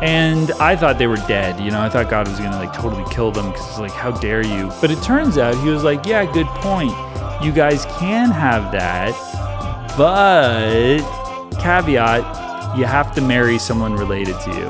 And I thought they were dead. I thought God was going to totally kill them because it's like, how dare you? But it turns out he was like, yeah, good point. You guys can have that, but caveat, you have to marry someone related to you.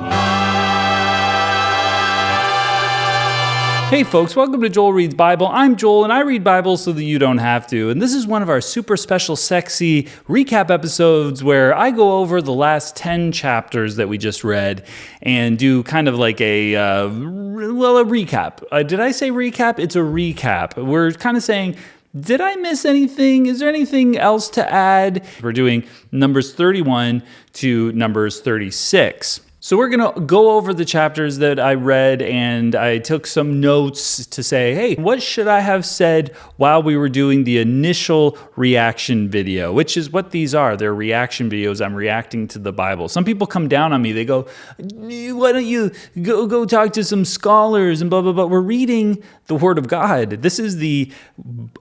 Hey folks, welcome to Joel Reads Bible. I'm Joel and I read Bible so that you don't have to. And this is one of our super special sexy recap episodes where I go over the last 10 chapters that we just read and do kind of like a recap. Did I say recap? It's a recap. We're kind of saying, did I miss anything? Is there anything else to add? We're doing Numbers 31 to Numbers 36. So we're going to go over the chapters that I read, and I took some notes to say, hey, what should I have said while we were doing the initial reaction video, which is what these are. They're reaction videos. I'm reacting to the Bible. Some people come down on me. They go, why don't you go talk to some scholars and blah, blah, blah. We're reading the Word of God. This is the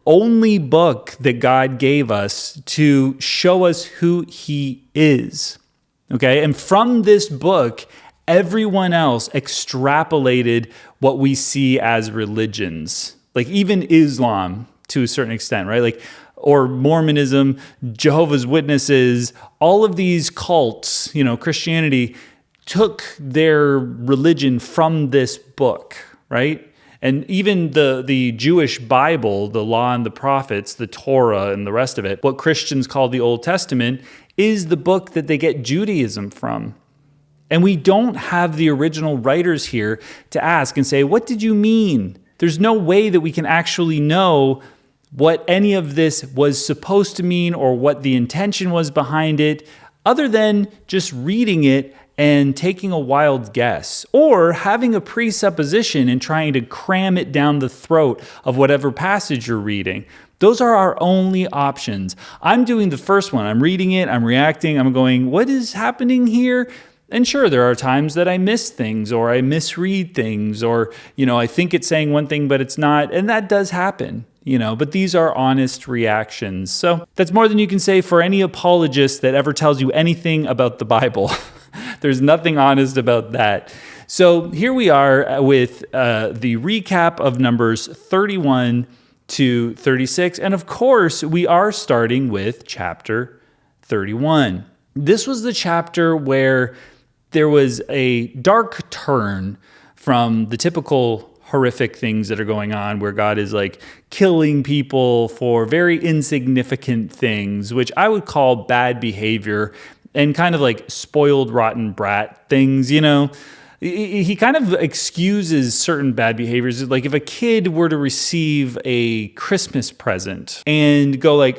only book that God gave us to show us who He is. Okay, and from this book, everyone else extrapolated what we see as religions, like even Islam to a certain extent, right? Or Mormonism, Jehovah's Witnesses, all of these cults, Christianity took their religion from this book, right? And even the Jewish Bible, the Law and the Prophets, the Torah and the rest of it, what Christians call the Old Testament, is the book that they get Judaism from. And we don't have the original writers here to ask and say, what did you mean? There's no way that we can actually know what any of this was supposed to mean or what the intention was behind it, other than just reading it and taking a wild guess, or having a presupposition and trying to cram it down the throat of whatever passage you're reading. Those are our only options. I'm doing the first one. I'm reading it, I'm reacting, I'm going, what is happening here? And sure, there are times that I miss things or I misread things or, I think it's saying one thing, but it's not. And that does happen, but these are honest reactions. So that's more than you can say for any apologist that ever tells you anything about the Bible. There's nothing honest about that. So here we are with the recap of Numbers 31 to 36. And of course, we are starting with chapter 31. This was the chapter where there was a dark turn from the typical horrific things that are going on, where God is killing people for very insignificant things, which I would call bad behavior and kind of spoiled rotten brat things, He kind of excuses certain bad behaviors. Like if a kid were to receive a Christmas present and go I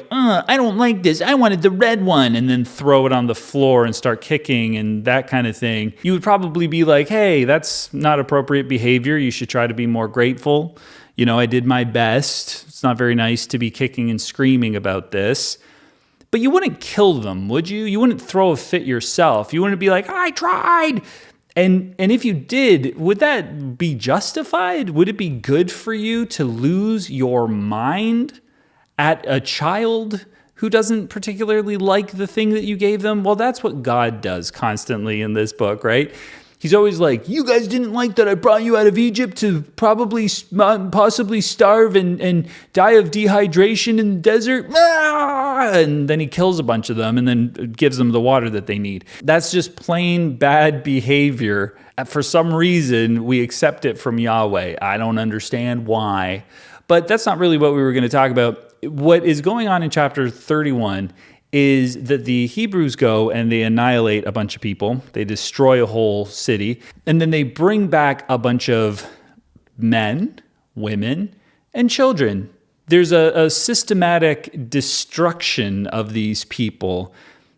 don't like this, I wanted the red one, and then throw it on the floor and start kicking and that kind of thing, you would probably be like, hey, that's not appropriate behavior. You should try to be more grateful. I did my best. It's not very nice to be kicking and screaming about this. But you wouldn't kill them, would you? You wouldn't throw a fit yourself. You wouldn't be like, I tried. And if you did, would that be justified? Would it be good for you to lose your mind at a child who doesn't particularly like the thing that you gave them? Well, that's what God does constantly in this book, right? He's always like, you guys didn't like that I brought you out of Egypt to possibly starve and die of dehydration in the desert. And then he kills a bunch of them and then gives them the water that they need. That's just plain bad behavior. For some reason, we accept it from Yahweh. I don't understand why. But that's not really what we were going to talk about. What is going on in chapter 31 is that the Hebrews go and they annihilate a bunch of people. They destroy a whole city. And then they bring back a bunch of men, women, and children. There's a systematic destruction of these people,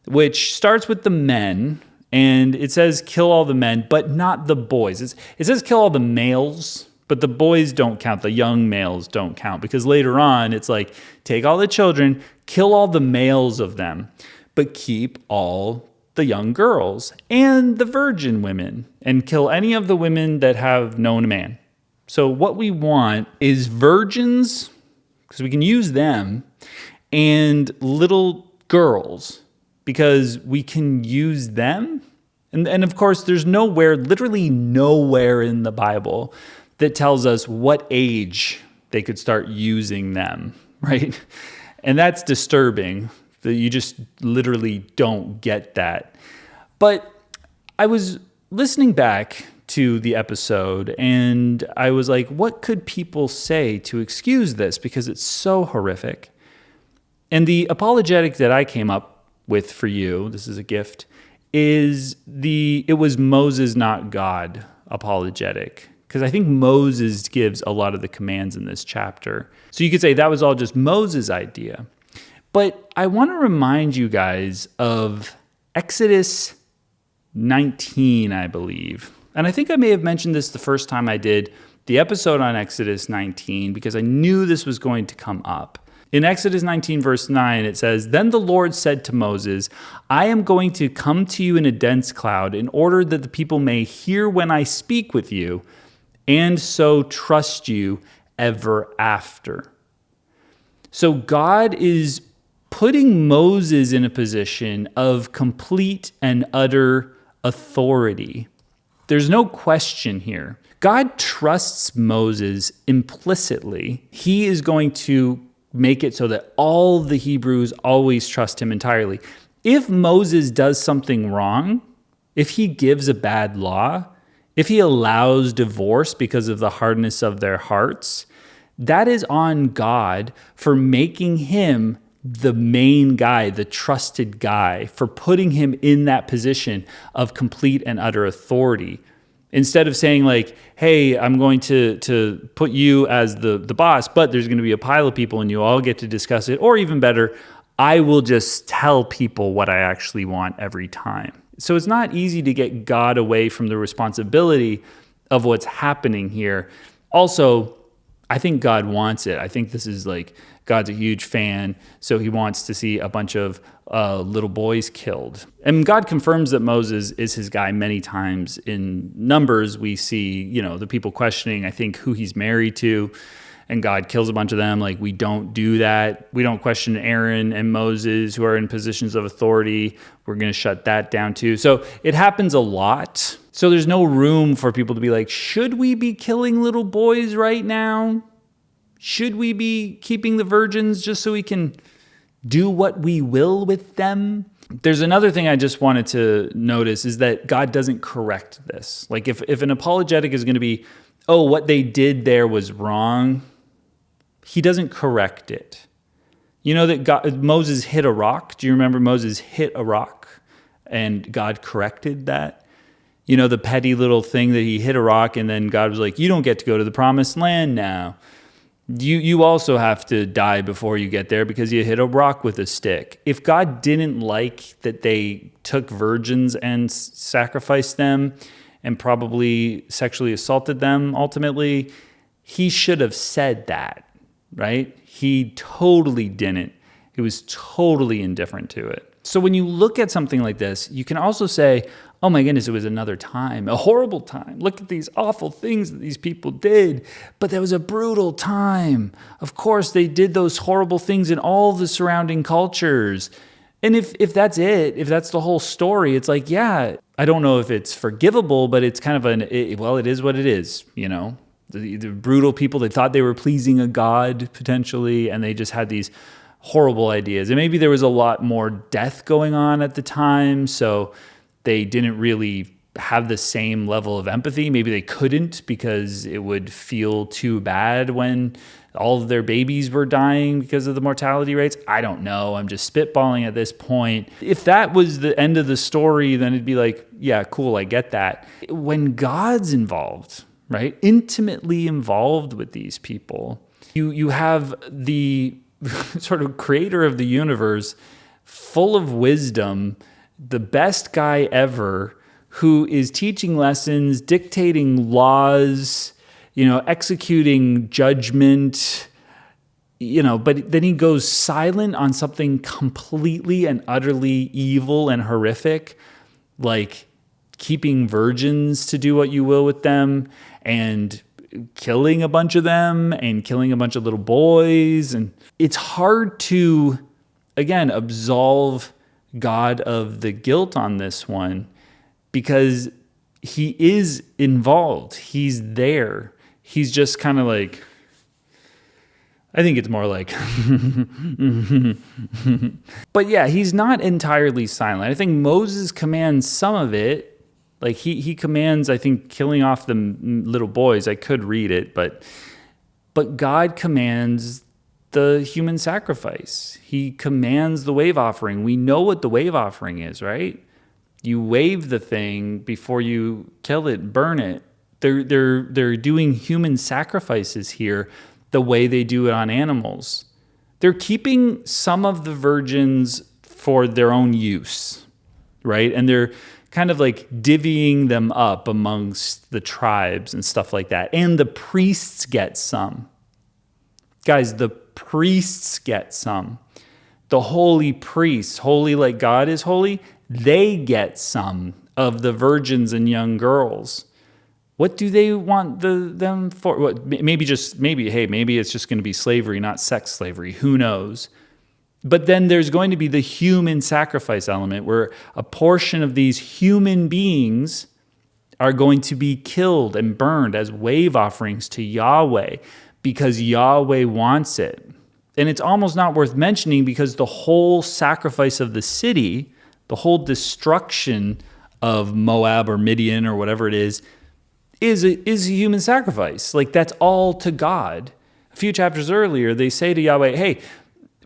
which starts with the men. And it says kill all the men, but not the boys. It says kill all the males, but the boys don't count. The young males don't count, because later on it's take all the children, kill all the males of them, but keep all the young girls and the virgin women, and kill any of the women that have known a man. So what we want is virgins, because we can use them, and little girls, because we can use them And of course, there's nowhere, literally nowhere in the Bible that tells us what age they could start using them, right? And that's disturbing that you just literally don't get that. But I was listening back to the episode and I was like, what could people say to excuse this? Because it's so horrific. And the apologetic that I came up with for you, this is a gift, is it was Moses, not God apologetic. Because I think Moses gives a lot of the commands in this chapter. So you could say that was all just Moses' idea. But I want to remind you guys of Exodus 19, I believe. And I think I may have mentioned this the first time I did the episode on Exodus 19 because I knew this was going to come up. In Exodus 19, verse 9, it says, "Then the Lord said to Moses, I am going to come to you in a dense cloud in order that the people may hear when I speak with you and so trust you ever after." So God is putting Moses in a position of complete and utter authority. There's no question here. God trusts Moses implicitly. He is going to make it so that all the Hebrews always trust him entirely. If Moses does something wrong, if he gives a bad law, if he allows divorce because of the hardness of their hearts, that is on God for making him the main guy, the trusted guy, for putting him in that position of complete and utter authority. Instead of saying like, hey, I'm going to put you as the boss, but there's going to be a pile of people and you all get to discuss it. Or even better, I will just tell people what I actually want every time. So it's not easy to get God away from the responsibility of what's happening here. Also, I think God wants it. I think this is like, God's a huge fan, so he wants to see a bunch of little boys killed. And God confirms that Moses is his guy many times. In Numbers, we see, the people questioning, I think, who he's married to, and God kills a bunch of them. Like, we don't do that. We don't question Aaron and Moses, who are in positions of authority. We're going to shut that down too. So it happens a lot. So there's no room for people to be like, should we be killing little boys right now? Should we be keeping the virgins just so we can do what we will with them? There's another thing I just wanted to notice is that God doesn't correct this. Like if an apologetic is going to be, oh, what they did there was wrong, he doesn't correct it. You know that Moses hit a rock? Do you remember Moses hit a rock and God corrected that? The petty little thing that he hit a rock and then God was like, you don't get to go to the promised land now. You also have to die before you get there because you hit a rock with a stick. If God didn't like that they took virgins and sacrificed them and probably sexually assaulted them ultimately, he should have said that, right? He totally didn't. He was totally indifferent to it. So when you look at something like this, you can also say, oh my goodness, it was another time, a horrible time. Look at these awful things that these people did. But that was a brutal time. Of course, they did those horrible things in all the surrounding cultures. And if that's it, if that's the whole story, it's like, yeah, I don't know if it's forgivable, but it's kind of it is what it is, The brutal people, they thought they were pleasing a god potentially, and they just had these horrible ideas. And maybe there was a lot more death going on at the time, so they didn't really have the same level of empathy. Maybe they couldn't because it would feel too bad when all of their babies were dying because of the mortality rates. I don't know. I'm just spitballing at this point. If that was the end of the story, then it'd be like, yeah, cool, I get that. When God's involved, right, intimately involved with these people, you have the sort of creator of the universe, full of wisdom, the best guy ever, who is teaching lessons, dictating laws, executing judgment, but then he goes silent on something completely and utterly evil and horrific, like keeping virgins to do what you will with them and killing a bunch of them and killing a bunch of little boys. And it's hard to, again, absolve God of the guilt on this one. because he is involved. He's there. He's just kind of like, I think it's more like, but yeah, he's not entirely silent. I think Moses commands some of it. Like he commands, I think, killing off the little boys. I could read it, but God commands the human sacrifice. He commands the wave offering. We know what the wave offering is, right? You wave the thing before you kill it, burn it. They're doing human sacrifices here the way they do it on animals. They're keeping some of the virgins for their own use, right? And they're kind of like divvying them up amongst the tribes and stuff like that. And the priests get some. Guys, the priests get some. The holy priests, holy like God is holy, they get some of the virgins and young girls. What do they want them for? What, maybe it's just going to be slavery, not sex slavery. Who knows? But then there's going to be the human sacrifice element where a portion of these human beings are going to be killed and burned as wave offerings to Yahweh because Yahweh wants it. And it's almost not worth mentioning because the whole sacrifice of the city, the whole destruction of Moab or Midian or whatever it is a human sacrifice. Like that's all to God. A few chapters earlier, they say to Yahweh, hey,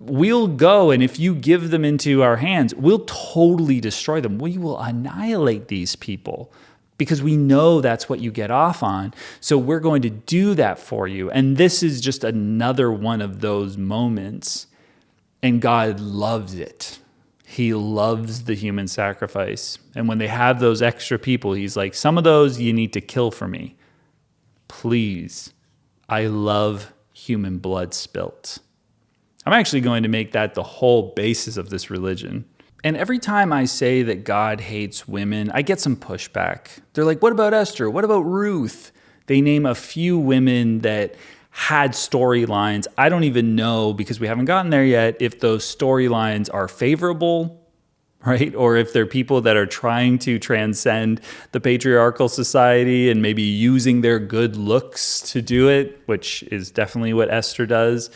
we'll go, and if you give them into our hands, we'll totally destroy them. We will annihilate these people because we know that's what you get off on. So we're going to do that for you. And this is just another one of those moments. And God loves it. He loves the human sacrifice. And when they have those extra people, he's like, some of those you need to kill for me. Please. I love human blood spilt. I'm actually going to make that the whole basis of this religion. And every time I say that God hates women, I get some pushback. They're like, what about Esther? What about Ruth? They name a few women that had storylines. I don't even know, because we haven't gotten there yet, if those storylines are favorable, right? Or if they're people that are trying to transcend the patriarchal society and maybe using their good looks to do it, which is definitely what Esther does,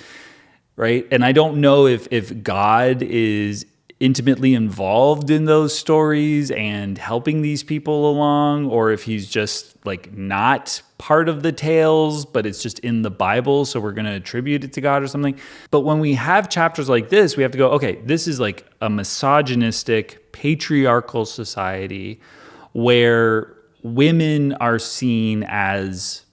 right? And I don't know if God is intimately involved in those stories and helping these people along, or if he's just like not part of the tales, but it's just in the Bible, so we're going to attribute it to God or something. But when we have chapters like this, we have to go, okay, this is like a misogynistic, patriarchal society where women are seen as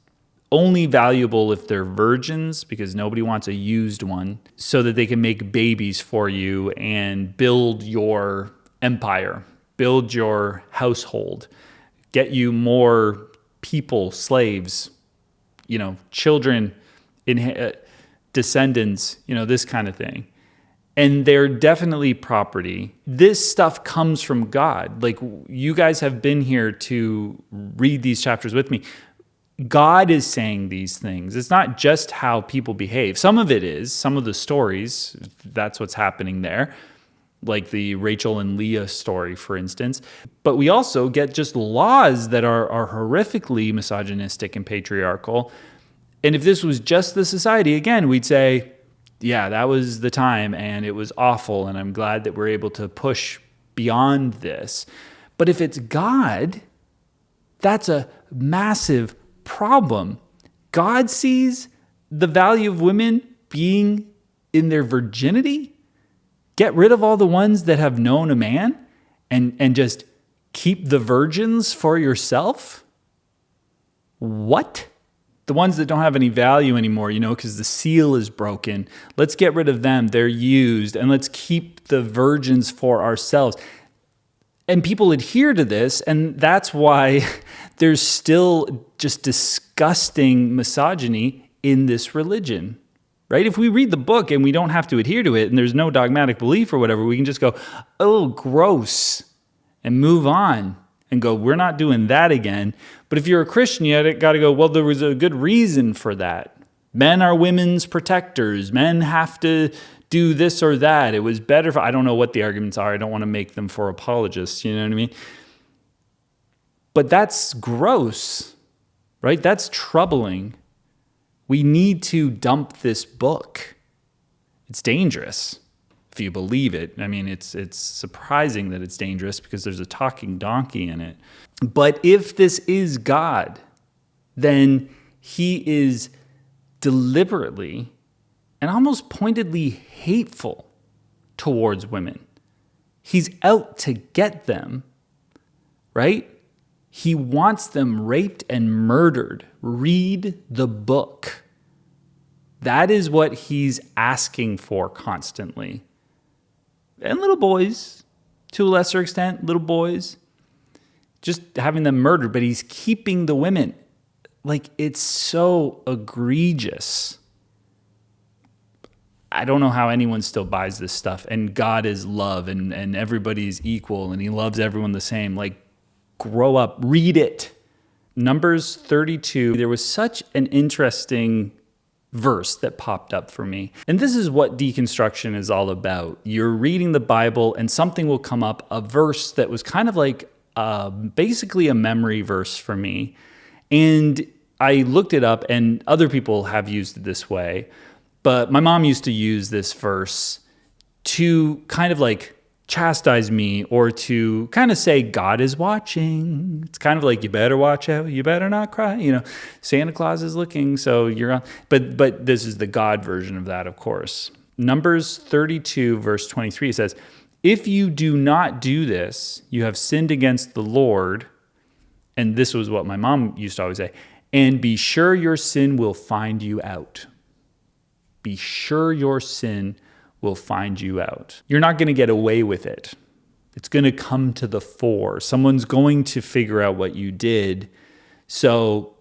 only valuable if they're virgins, because nobody wants a used one, so that they can make babies for you and build your empire, build your household, get you more people, slaves, children, descendants, this kind of thing. And they're definitely property. This stuff comes from God. Like, you guys have been here to read these chapters with me. God is saying these things. It's not just how people behave. Some of it is, some of the stories, that's what's happening there, like the Rachel and Leah story, for instance. But we also get just laws that are horrifically misogynistic and patriarchal. And if this was just the society, again, we'd say, yeah, that was the time and it was awful, and I'm glad that we're able to push beyond this. But if it's God, that's a massive problem. God sees the value of women being in their virginity. Get rid of all the ones that have known a man and just keep the virgins for yourself? What? The ones that don't have any value anymore, because the seal is broken. Let's get rid of them. They're used. And let's keep the virgins for ourselves. And people adhere to this, and that's why there's still just disgusting misogyny in this religion, right? If we read the book and we don't have to adhere to it, and there's no dogmatic belief or whatever, we can just go, oh, gross, and move on and go, we're not doing that again. But if you're a Christian, you got to go, well, there was a good reason for that. Men are women's protectors. Men have to do this or that. It was better for, I don't know what the arguments are. I don't want to make them for apologists. You know what I mean? But that's gross, right? That's troubling. We need to dump this book. It's dangerous if you believe it. I mean, it's surprising that it's dangerous because there's a talking donkey in it. But if this is God, then he is deliberately and almost pointedly hateful towards women. He's out to get them, right? He wants them raped and murdered. Read the book. That is what he's asking for constantly. And little boys, to a lesser extent, little boys, just having them murdered, but he's keeping the women. Like, it's so egregious. I don't know how anyone still buys this stuff. And God is love, and everybody's equal, and he loves everyone the same. Like, grow up, read it. Numbers 32, there was such an interesting verse that popped up for me. And this is what deconstruction is all about. You're reading the Bible and something will come up, a verse that was kind of like basically a memory verse for me. And I looked it up, and other people have used it this way. But my mom used to use this verse to kind of like chastise me, or to kind of say God is watching. It's kind of like, you better watch out, you better not cry, Santa Claus is looking, so you're on. But this is the God version of that, of course. Numbers 32 verse 23 says, if you do not do this, you have sinned against the Lord. And this was what my mom used to always say, and be sure your sin will find you out. Be sure your sin will find you out. You're not going to get away with it. It's going to come to the fore. Someone's going to figure out what you did. So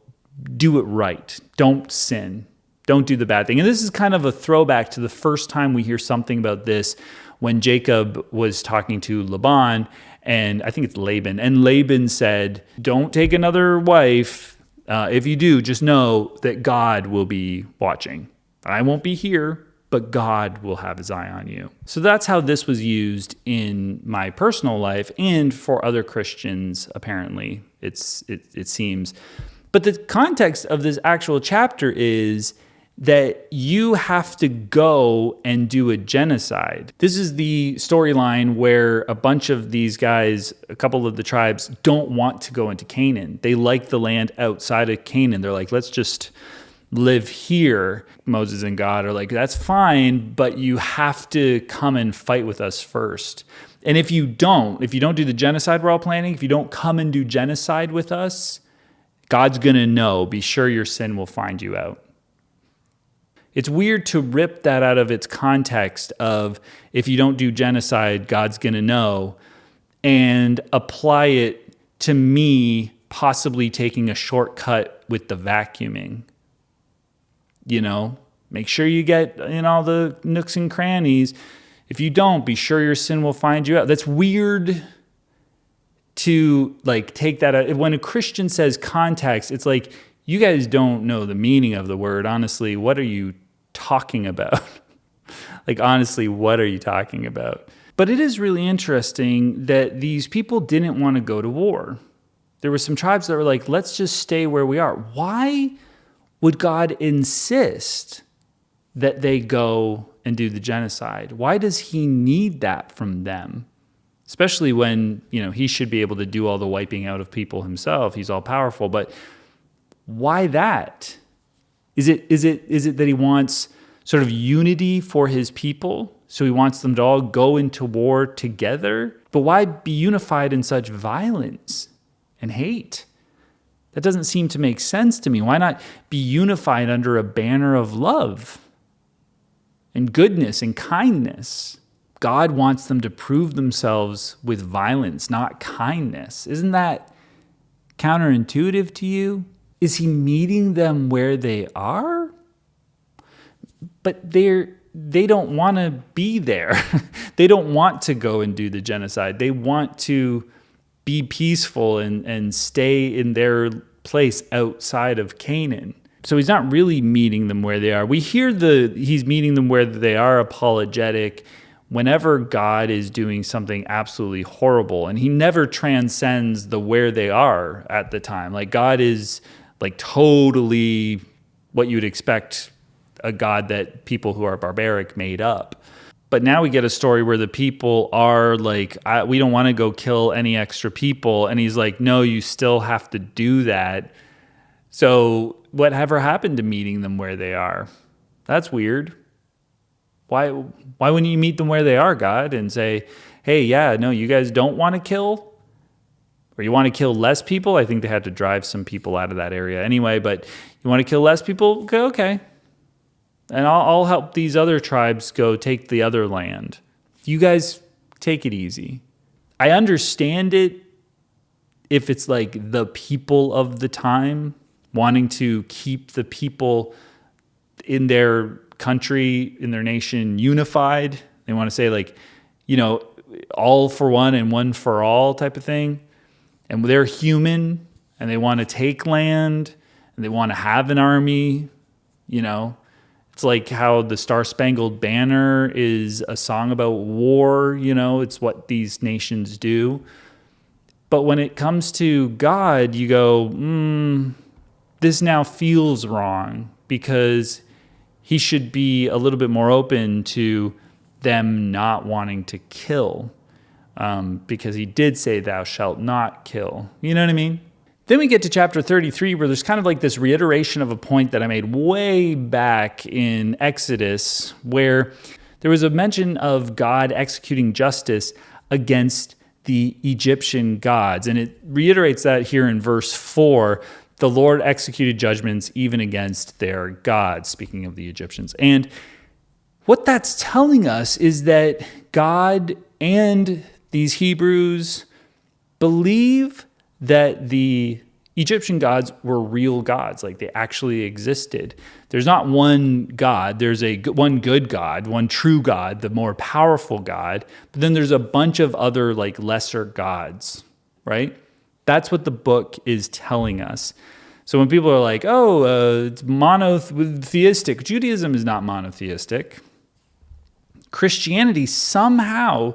do it right. Don't sin. Don't do the bad thing. And this is kind of a throwback to the first time we hear something about this, when Jacob was talking to Laban, and I think it's Laban. And Laban said, don't take another wife. If you do, just know that God will be watching. I won't be here, but God will have his eye on you. So that's how this was used in my personal life, and for other Christians, apparently, it seems. But the context of this actual chapter is that you have to go and do a genocide. This is the storyline where a bunch of these guys, a couple of the tribes, don't want to go into Canaan. They like the land outside of Canaan. They're like, let's just live here. Moses and God are like, that's fine, but you have to come and fight with us first. And if you don't do the genocide we're all planning, if you don't come and do genocide with us, God's going to know. Be sure your sin will find you out. It's weird to rip that out of its context of, if you don't do genocide, God's going to know, and apply it to me possibly taking a shortcut with the vacuuming. Make sure you get in all the nooks and crannies. If you don't, be sure your sin will find you out. That's weird to take that out. When a Christian says context, it's like, you guys don't know the meaning of the word. Honestly, what are you talking about? Honestly, what are you talking about? But it is really interesting that these people didn't want to go to war. There were some tribes that were like, let's just stay where we are. Why would God insist that they go and do the genocide? Why does he need that from them? Especially when, he should be able to do all the wiping out of people himself. He's all powerful. But why that? Is it that he wants sort of unity for his people? So he wants them to all go into war together? But why be unified in such violence and hate? That doesn't seem to make sense to me. Why not be unified under a banner of love and goodness and kindness? God wants them to prove themselves with violence, not kindness. Isn't that counterintuitive to you? Is he meeting them where they are? But they don't want to be there. They don't want to go and do the genocide. They want to be peaceful and stay in their place outside of Canaan. So he's not really meeting them where they are. We hear he's meeting them where they are apologetic whenever God is doing something absolutely horrible, and he never transcends the where they are at the time. Like God is like totally what you'd expect a God that people who are barbaric made up. But now we get a story where the people are like, we don't want to go kill any extra people. And he's like, no, you still have to do that. So whatever happened to meeting them where they are? That's weird. Why wouldn't you meet them where they are, God, and say, hey, yeah, no, you guys don't want to kill? Or you want to kill less people? I think they had to drive some people out of that area anyway, but you want to kill less people? Okay. And I'll help these other tribes go take the other land. You guys take it easy. I understand it if it's like the people of the time wanting to keep the people in their country, in their nation unified. They want to say like, all for one and one for all type of thing. And they're human and they want to take land and they want to have an army, It's like how the Star-Spangled Banner is a song about war, it's what these nations do. But when it comes to God, you go, this now feels wrong because he should be a little bit more open to them not wanting to kill because he did say, thou shalt not kill. You know what I mean? Then we get to chapter 33, where there's kind of like this reiteration of a point that I made way back in Exodus, where there was a mention of God executing justice against the Egyptian gods. And it reiterates that here in verse 4, the Lord executed judgments even against their gods, speaking of the Egyptians. And what that's telling us is that God and these Hebrews believe that the Egyptian gods were real gods, like they actually existed. There's not one God. There's one good God, one true God, the more powerful God. But then there's a bunch of other like lesser gods, right? That's what the book is telling us. So when people are like, it's monotheistic, Judaism is not monotheistic. Christianity somehow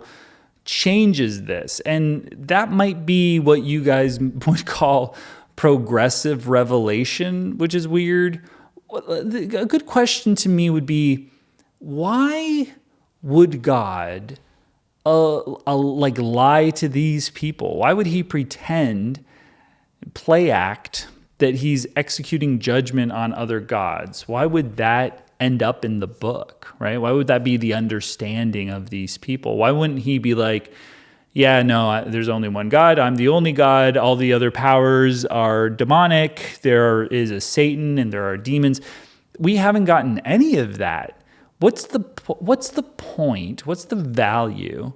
changes this. And that might be what you guys would call progressive revelation, which is weird. A good question to me would be, why would God lie to these people? Why would he pretend, play act, that he's executing judgment on other gods? Why would that end up in the book, right? Why would that be the understanding of these people? Why wouldn't he be like, yeah, no, there's only one God. I'm the only God. All the other powers are demonic. There is a Satan and there are demons. We haven't gotten any of that. What's the point? What's the value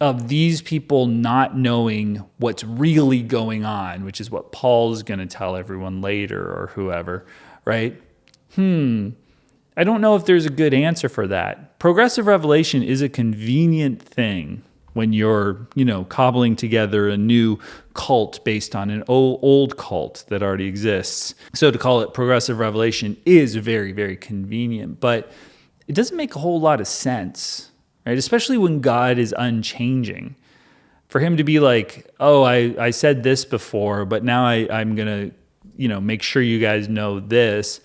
of these people not knowing what's really going on, which is what Paul's going to tell everyone later or whoever, right? I don't know if there's a good answer for that. Progressive revelation is a convenient thing when you're, cobbling together a new cult based on an old cult that already exists. So to call it progressive revelation is very, very convenient, but it doesn't make a whole lot of sense, right? Especially when God is unchanging. For him to be like, I said this before, but now I'm going to, make sure you guys know this.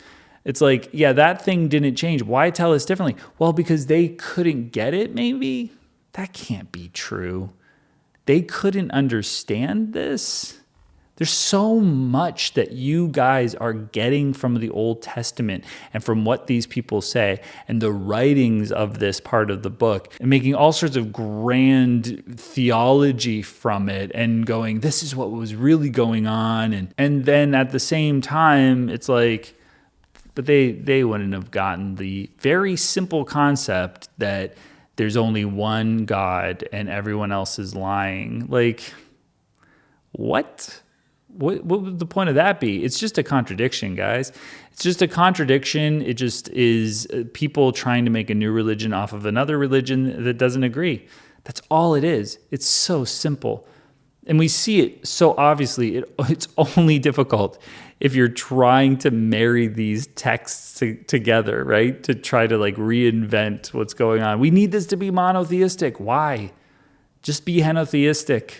It's like, yeah, that thing didn't change. Why tell us differently? Well, because they couldn't get it, maybe? That can't be true. They couldn't understand this. There's so much that you guys are getting from the Old Testament and from what these people say and the writings of this part of the book and making all sorts of grand theology from it and going, this is what was really going on. And then at the same time, it's like, but they wouldn't have gotten the very simple concept that there's only one God and everyone else is lying. Like, what? What would the point of that be? It's just a contradiction, guys. It's just a contradiction. It just is people trying to make a new religion off of another religion that doesn't agree. That's all it is. It's so simple. And we see it so obviously. It's only difficult if you're trying to marry these texts together, right? To try to like reinvent what's going on. We need this to be monotheistic. Why? Just be henotheistic.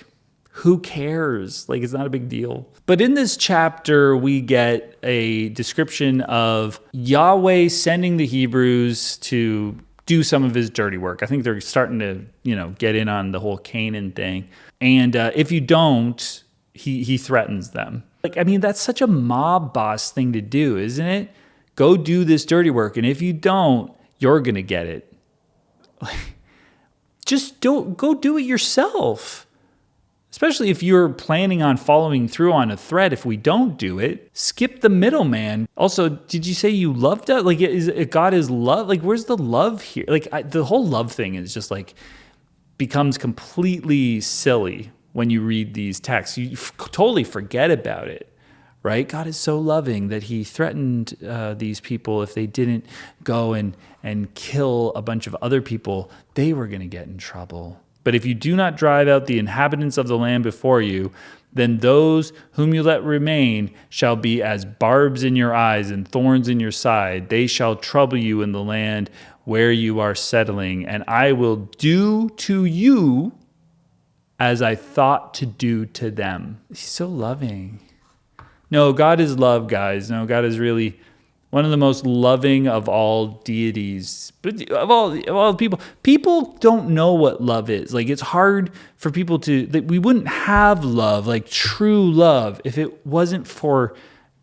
Who cares? Like, it's not a big deal. But in this chapter, we get a description of Yahweh sending the Hebrews to do some of his dirty work. I think they're starting to, get in on the whole Canaan thing. And if you don't, he threatens them. That's such a mob boss thing to do, isn't it? Go do this dirty work. And if you don't, you're going to get it. Just go do it yourself. Especially if you're planning on following through on a threat. If we don't do it, skip the middleman. Also, did you say you loved it? Like, God is love? Like, where's the love here? Like, the whole love thing is just like becomes completely silly when you read these texts. You totally forget about it, right? God is so loving that he threatened these people if they didn't go and kill a bunch of other people, they were going to get in trouble. But if you do not drive out the inhabitants of the land before you, then those whom you let remain shall be as barbs in your eyes and thorns in your side. They shall trouble you in the land where you are settling, and I will do to you as I thought to do to them. He's so loving. No, God is love, guys. No, God is really one of the most loving of all deities, but of all people. People don't know what love is. Like, it's hard for people we wouldn't have love, like true love, if it wasn't for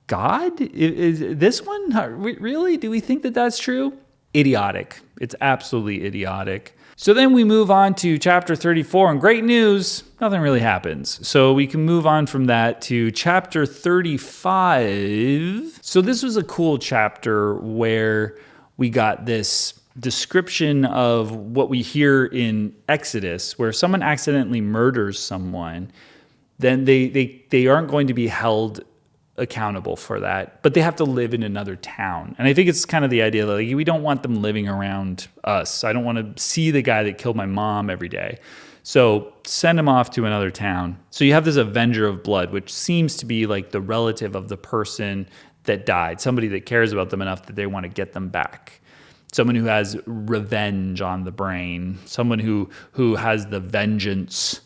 God. Is this one really? Do we think that that's true? Idiotic. It's absolutely idiotic. So then we move on to chapter 34, and great news, nothing really happens. So we can move on from that to chapter 35. So this was a cool chapter where we got this description of what we hear in Exodus, where someone accidentally murders someone, then they aren't going to be held accountable for that, but they have to live in another town. And I think it's kind of the idea that we don't want them living around us. I don't want to see the guy that killed my mom every day. So send him off to another town. So you have this avenger of blood, which seems to be like the relative of the person that died, somebody that cares about them enough that they want to get them back. Someone who has revenge on the brain, someone who has the vengeance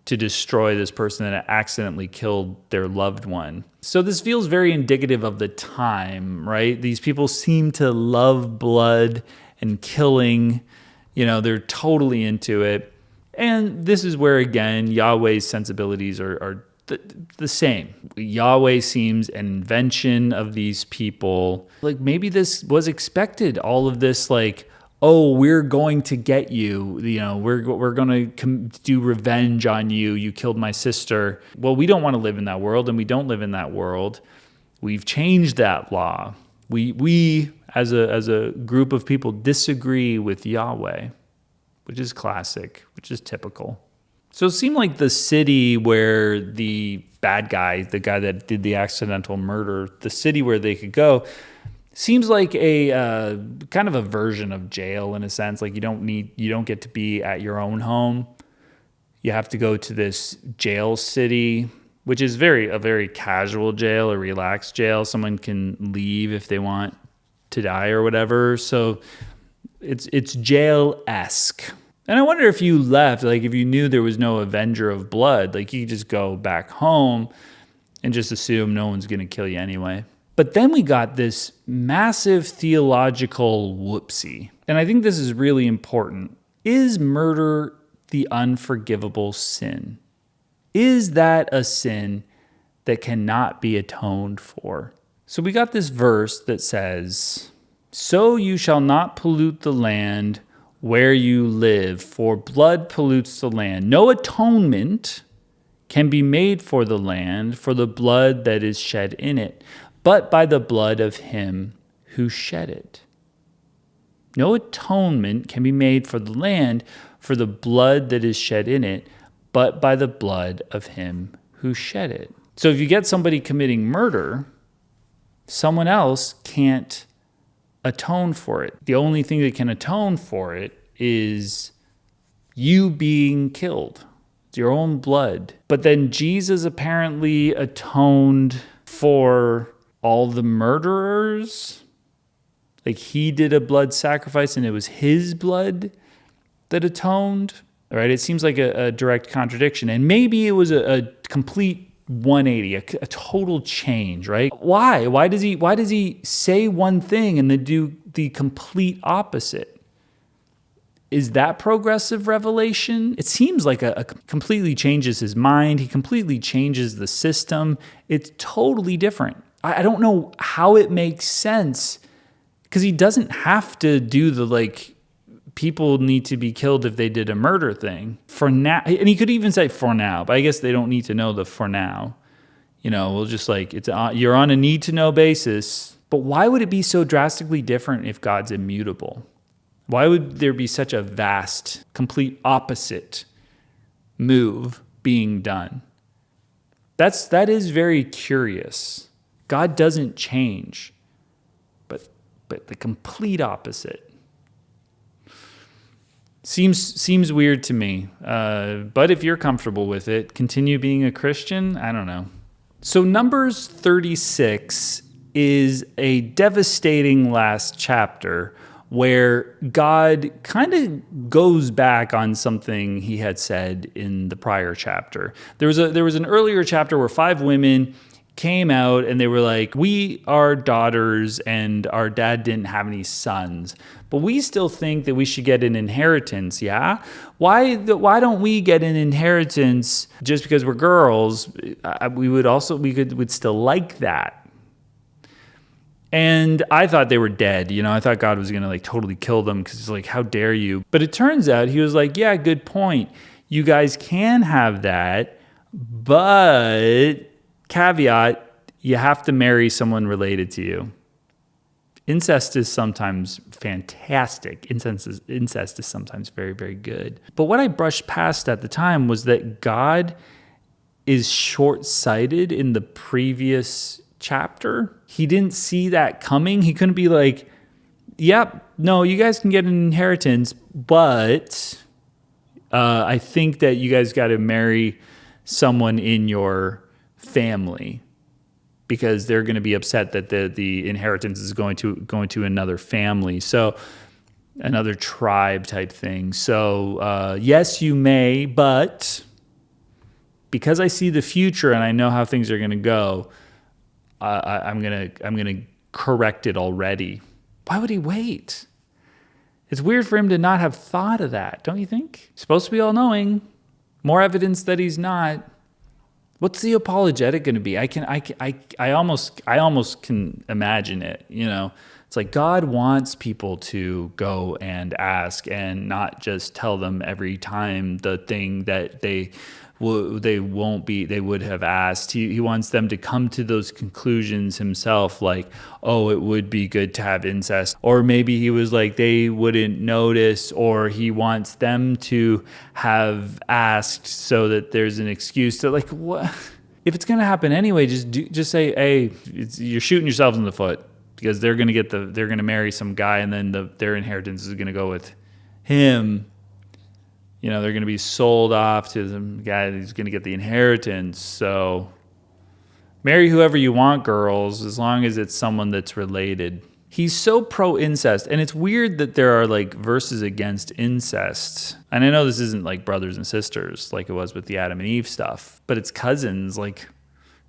to destroy this person that accidentally killed their loved one. So this feels very indicative of the time, right? These people seem to love blood and killing. They're totally into it. And this is where, again, Yahweh's sensibilities are the same. Yahweh seems an invention of these people. Like, maybe this was expected, all of this, like, oh, we're going to get you, we're going to do revenge on you. You killed my sister. Well, we don't want to live in that world, and we don't live in that world. We've changed that law. We as a group of people disagree with Yahweh, which is classic, which is typical. So it seemed like the city where the bad guy, the guy that did the accidental murder, the city where they could go, seems like a kind of a version of jail in a sense. Like, you don't get to be at your own home. You have to go to this jail city, which is a very casual jail, a relaxed jail. Someone can leave if they want to die or whatever. So it's jail-esque. And I wonder if you left, like if you knew there was no avenger of blood, like you could just go back home and just assume no one's going to kill you anyway. But then we got this massive theological whoopsie. And I think this is really important. Is murder the unforgivable sin? Is that a sin that cannot be atoned for? So we got this verse that says, "So you shall not pollute the land where you live, for blood pollutes the land. No atonement can be made for the land for the blood that is shed in it, but by the blood of him who shed it." No atonement can be made for the land for the blood that is shed in it, but by the blood of him who shed it. So if you get somebody committing murder, someone else can't atone for it. The only thing that can atone for it is you being killed. It's your own blood. But then Jesus apparently atoned for all the murderers. Like he did a blood sacrifice and it was his blood that atoned. All right, it seems like a direct contradiction. And maybe it was a complete 180, a total change, right? Why? Why does he say one thing and then do the complete opposite? Is that progressive revelation? It seems like a completely changes his mind. He completely changes the system. It's totally different. I don't know how it makes sense because he doesn't have to do the like people need to be killed if they did a murder thing for now. And he could even say for now, but I guess they don't need to know the for now. You know, we'll just like you're on a need to know basis. But why would it be so drastically different if God's immutable? Why would there be such a vast, complete opposite move being done? That is very curious. God doesn't change, but the complete opposite seems weird to me. But if you're comfortable with it, continue being a Christian. I don't know. So Numbers 36 is a devastating last chapter where God kind of goes back on something he had said in the prior chapter. There was an earlier chapter where 5 women came out and they were like, we are daughters and our dad didn't have any sons, but we still think that we should get an inheritance. Yeah. Why don't we get an inheritance just because we're girls? We'd still like that. And I thought they were dead. You know, I thought God was going to like totally kill them because it's like, how dare you? But it turns out he was like, yeah, good point. You guys can have that, but caveat, you have to marry someone related to you. Incest is sometimes fantastic. Incest is sometimes very, very good. But what I brushed past at the time was that God is short-sighted in the previous chapter. He didn't see that coming. He couldn't be like, yep, no, you guys can get an inheritance, but I think that you guys got to marry someone in your family because they're going to be upset that the inheritance is going to another family. So another tribe type thing. So yes, you may, but because I see the future and I know how things are going to go, I'm gonna correct it already. Why would he wait? It's weird for him to not have thought of that, don't you think? He's supposed to be all-knowing. More evidence that he's not. What's the apologetic going to be? I almost can imagine it. You know, it's like God wants people to go and ask and not just tell them every time the thing that they would have asked. He wants them to come to those conclusions himself, like, oh, it would be good to have incest. Or maybe he was like, they wouldn't notice, or he wants them to have asked so that there's an excuse to like, what? If it's going to happen anyway, just say, hey, you're shooting yourselves in the foot because they're going to marry some guy and then their inheritance is going to go with him. You know, they're going to be sold off to the guy who's going to get the inheritance. So marry whoever you want, girls, as long as it's someone that's related. He's so pro-incest, and it's weird that there are like verses against incest. And I know this isn't like brothers and sisters like it was with the Adam and Eve stuff, but it's cousins, like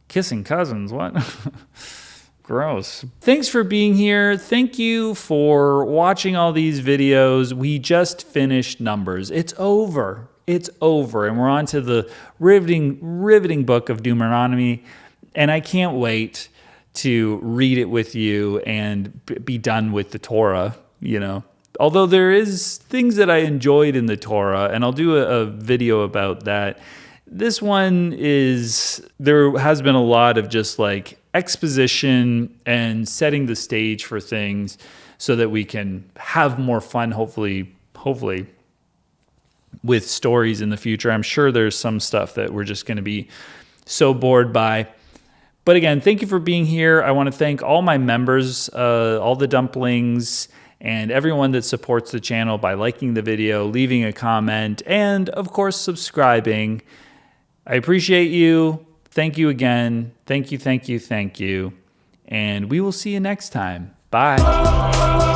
kissing cousins, what? Gross. Thanks for being here. Thank you for watching all these videos. We just finished Numbers. It's over. And we're on to the riveting book of Deuteronomy. And I can't wait to read it with you and be done with the Torah, you know. Although there is things that I enjoyed in the Torah, and I'll do a video about that. This one there has been a lot of just like exposition and setting the stage for things so that we can have more fun, hopefully with stories in the future. I'm sure there's some stuff that we're just going to be so bored by. But again, thank you for being here. I want to thank all my members, all the dumplings, and everyone that supports the channel by liking the video, leaving a comment, and of course, subscribing. I appreciate you. Thank you again. Thank you, thank you, thank you. And we will see you next time. Bye.